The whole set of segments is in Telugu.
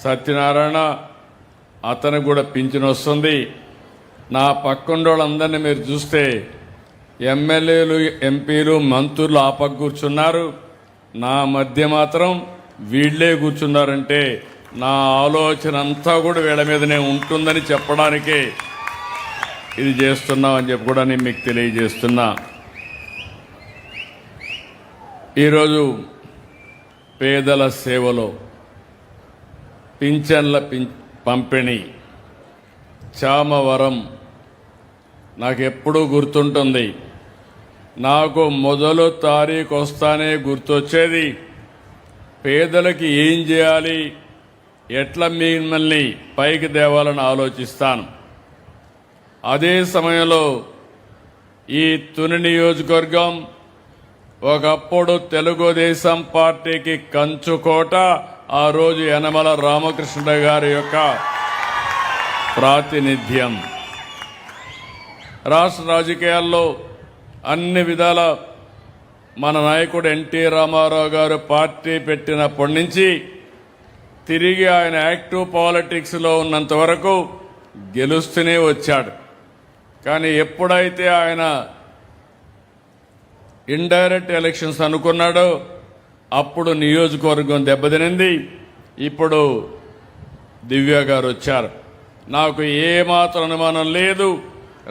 సత్యనారాయణ అతనికి కూడా పింఛన్ వస్తుంది. నా పక్కండోళ్ళందరినీ మీరు చూస్తే ఎమ్మెల్యేలు, ఎంపీలు, మంత్రులు ఆ పక్క కూర్చున్నారు. నా మధ్య మాత్రం వీళ్లే కూర్చున్నారంటే నా ఆలోచన అంతా కూడా వీళ్ళ మీదనే ఉంటుందని చెప్పడానికే ఇది చేస్తున్నామని చెప్పి కూడా నేను మీకు తెలియజేస్తున్నా. ఈరోజు పేదల సేవలో పింఛన్ల పంపిణీ చామవరం నాకు ఎప్పుడూ గుర్తుంటుంది. నాకు మొదలు తారీఖు వస్తానే గుర్తొచ్చేది పేదలకి ఏం చేయాలి, ఎట్లా మిమ్మల్ని పైకి తేవాలని ఆలోచిస్తాను. అదే సమయంలో ఈ తుని నియోజకవర్గం ఒకప్పుడు తెలుగుదేశం పార్టీకి కంచుకోట. ఆ రోజు యనమల రామకృష్ణ గారి యొక్క ప్రాతినిధ్యం. రాష్ట్ర రాజకీయాల్లో అన్ని విధాల మన నాయకుడు ఎన్టీ రామారావు గారు పార్టీ పెట్టినప్పటి నుంచి తిరిగి ఆయన యాక్టివ్ పాలిటిక్స్లో ఉన్నంత వరకు గెలుస్తూనే వచ్చాడు. కానీ ఎప్పుడైతే ఆయన ఇండైరెక్ట్ ఎలక్షన్స్ అనుకున్నాడో అప్పుడు నియోజకవర్గం దెబ్బతినింది. ఇప్పుడు దివ్య గారు వచ్చారు. నాకు ఏమాత్రం అనుమానం లేదు,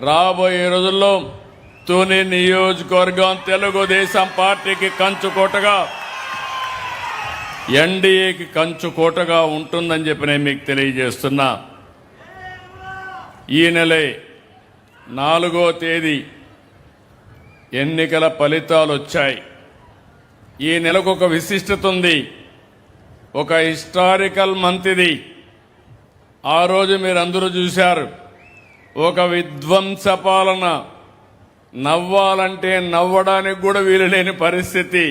రాబోయే రోజుల్లో తుని నియోజకవర్గం తెలుగుదేశం పార్టీకి కంచుకోటగా, ఎన్డీఏకి కంచుకోటగా ఉంటుందని చెప్పి నేను మీకు తెలియజేస్తున్నా. ఈ నెలే 4వ తేదీ ఎన్నికల ఫలితాలు వచ్చాయి. ఈ నెలకు ఒక విశిష్టత ఉంది, ఒక హిస్టారికల్ మంత్ ఇది. ఆ రోజు మీరందరూ చూశారు, ఒక విధ్వంస పాలన, నవ్వాలంటే నవ్వడానికి కూడా వీలు లేని పరిస్థితి,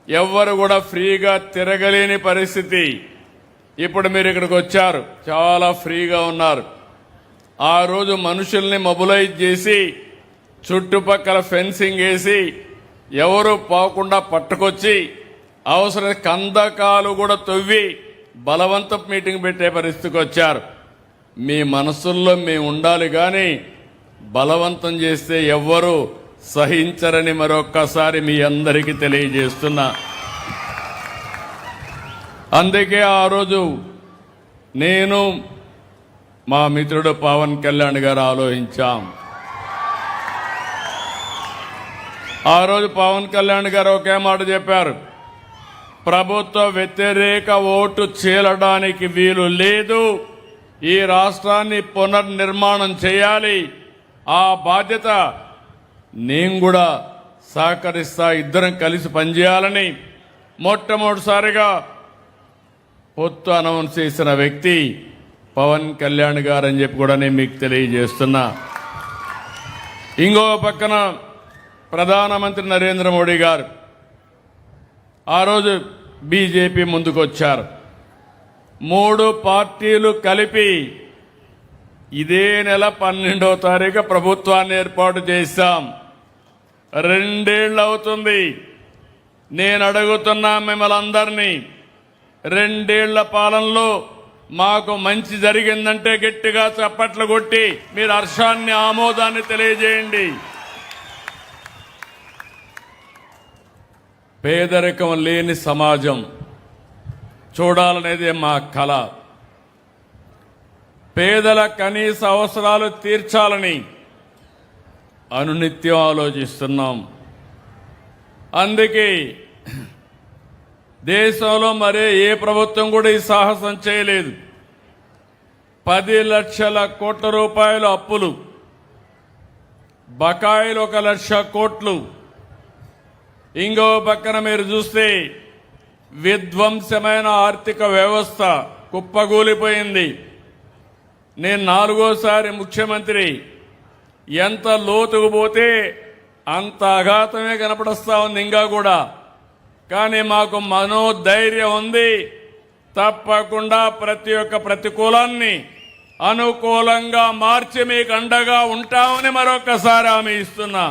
ఎవ్వరు కూడా ఫ్రీగా తిరగలేని పరిస్థితి. ఇప్పుడు మీరు ఇక్కడికి వచ్చారు, చాలా ఫ్రీగా ఉన్నారు. ఆ రోజు మనుషుల్ని మొబిలైజ్ చేసి చుట్టుపక్కల ఫెన్సింగ్ వేసి ఎవరు పోకుండా పట్టుకొచ్చి అవసరం కందకాలు కూడా తవ్వి బలవంత మీటింగ్ పెట్టే పరిస్థితికి వచ్చారు. మీ మనసుల్లో మేము ఉండాలి, కానీ బలవంతం చేస్తే ఎవ్వరూ సహించరని మరొక్కసారి మీ అందరికీ తెలియజేస్తున్నా. అందుకే ఆ రోజు నేను మా మిత్రుడు పవన్ కళ్యాణ్ గారు ఆలోచించాం. ఆ రోజు పవన్ కళ్యాణ్ గారు ఒకే మాట చెప్పారు, ప్రభుత్వ వ్యతిరేక ఓటు చీలడానికి వీలు లేదు, ఈ రాష్ట్రాన్ని పునర్నిర్మాణం చేయాలి, ఆ బాధ్యత నేను కూడా సహకరిస్తా, ఇద్దరం కలిసి పనిచేయాలని మొట్టమొదటిసారిగా పొత్తు అనౌన్స్ చేసిన వ్యక్తి పవన్ కళ్యాణ్ గారు అని చెప్పి కూడా నేను మీకు తెలియజేస్తున్నా. ఇంకో పక్కన ప్రధానమంత్రి నరేంద్ర మోడీ గారు ఆ రోజు బీజేపీ ముందుకొచ్చారు. 3 పార్టీలు కలిపి ఇదే నెల 12వ తారీఖు ప్రభుత్వాన్ని ఏర్పాటు చేశాం. 2 ఏళ్ళు అవుతుంది. నేను అడుగుతున్నా మిమ్మల్ని అందరినీ, 2 ఏళ్ల పాలనలో మాకు మంచి జరిగిందంటే గట్టిగా చప్పట్లు కొట్టి మీరు హర్షాన్ని, ఆమోదాన్ని తెలియజేయండి. పేదరికం లేని సమాజం చూడాలనేది మా కల. పేదల కనీస అవసరాలు తీర్చాలని అనునిత్యం ఆలోచిస్తున్నాం. అందుకే దేశంలో మరే ఏ ప్రభుత్వం కూడా ఈ సాహసం చేయలేదు. 10 లక్షల కోట్ల రూపాయల అప్పులు, బకాయిలు 1 లక్ష కోట్లు. ఇంకో పక్కన మీరు చూస్తే విధ్వంసమైన ఆర్థిక వ్యవస్థ కుప్పగూలిపోయింది. నేను 4వసారి ముఖ్యమంత్రి, ఎంత లోతుకు పోతే అంత అఘాతమే కనపడస్తా ఉంది ఇంకా కూడా. కానీ మాకు మనోధైర్యం ఉంది, తప్పకుండా ప్రతి ఒక్క ప్రతికూలాన్ని అనుకూలంగా మార్చి మీకు అండగా ఉంటామని మరొకసారి హామీ ఇస్తున్నా.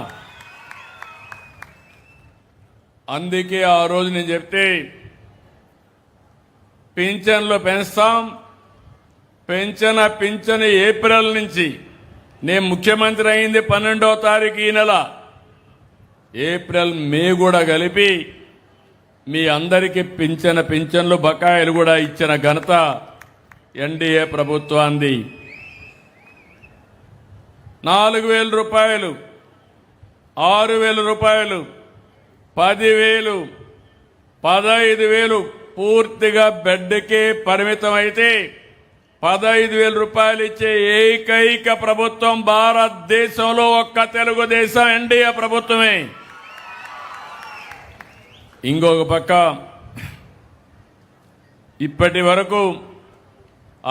అందుకే ఆ రోజు నేను చెప్తే పింఛన్లు పెంచుతాం. పింఛను ఏప్రిల్ నుంచి, నేను ముఖ్యమంత్రి అయింది 12వ తారీఖు ఈ నెల, ఏప్రిల్ మే కూడా కలిపి మీ అందరికీ పింఛన్లు బకాయిలు కూడా ఇచ్చిన ఘనత ఎన్డీఏ ప్రభుత్వాన్ని. 4,000 రూపాయలు, 6,000 రూపాయలు, 10,000, 15,000 పూర్తిగా బెడ్కే పరిమితమైతే 15,000 రూపాయలు ఇచ్చే ఏకైక ప్రభుత్వం భారతదేశంలో ఒక్క తెలుగుదేశం ఎన్డీఏ ప్రభుత్వమే. ఇంకొక పక్క ఇప్పటి వరకు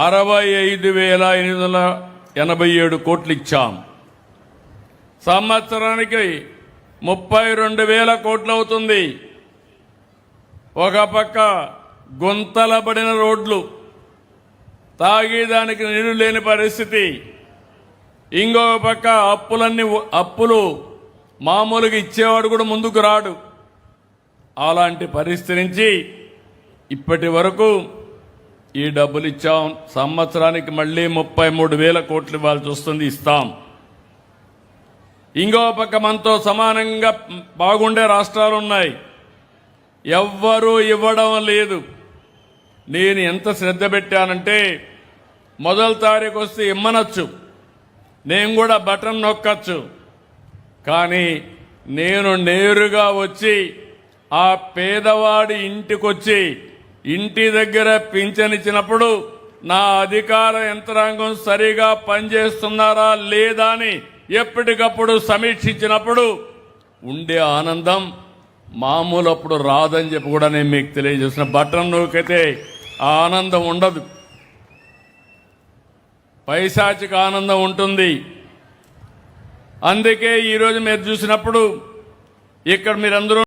65,887 కోట్లు ఇచ్చాం. సంవత్సరానికి 32,000 కోట్లు అవుతుంది. ఒక పక్క గుంతలబడిన రోడ్లు, తాగేదానికి నీళ్లు లేని పరిస్థితి, ఇంకొక పక్క అప్పులు మామూలుగా ఇచ్చేవాడు కూడా ముందుకు రాడు. అలాంటి పరిస్థితి నుంచి ఇప్పటి వరకు ఈ డబ్బులు ఇచ్చాం. సంవత్సరానికి మళ్ళీ 33,000 కోట్లు ఇవ్వాల్సి వస్తుంది, ఇస్తాం. ఇంకో పక్క మనతో సమానంగా బాగుండే రాష్ట్రాలు ఉన్నాయి, ఎవ్వరూ ఇవ్వడం లేదు. నేను ఎంత శ్రద్ధ పెట్టానంటే మొదటి తారీఖు వస్తే ఇమ్మనొచ్చు, నేను కూడా బటన్ నొక్కచ్చు. కానీ నేను నేరుగా వచ్చి ఆ పేదవాడి ఇంటికొచ్చి ఇంటి దగ్గర పింఛనిచ్చినప్పుడు నా అధికార యంత్రాంగం సరిగా పనిచేస్తున్నారా లేదా అని ఎప్పటికప్పుడు సమీక్షించినప్పుడు ఉండే ఆనందం మామూలు అప్పుడు రాదని చెప్పి కూడా నేను మీకు తెలియజేసిన. బటన్ నొక్కితే ఆ ఆనందం ఉండదు, పైశాచిక ఆనందం ఉంటుంది. అందుకే ఈరోజు మీరు చూసినప్పుడు ఇక్కడ మీరందరూ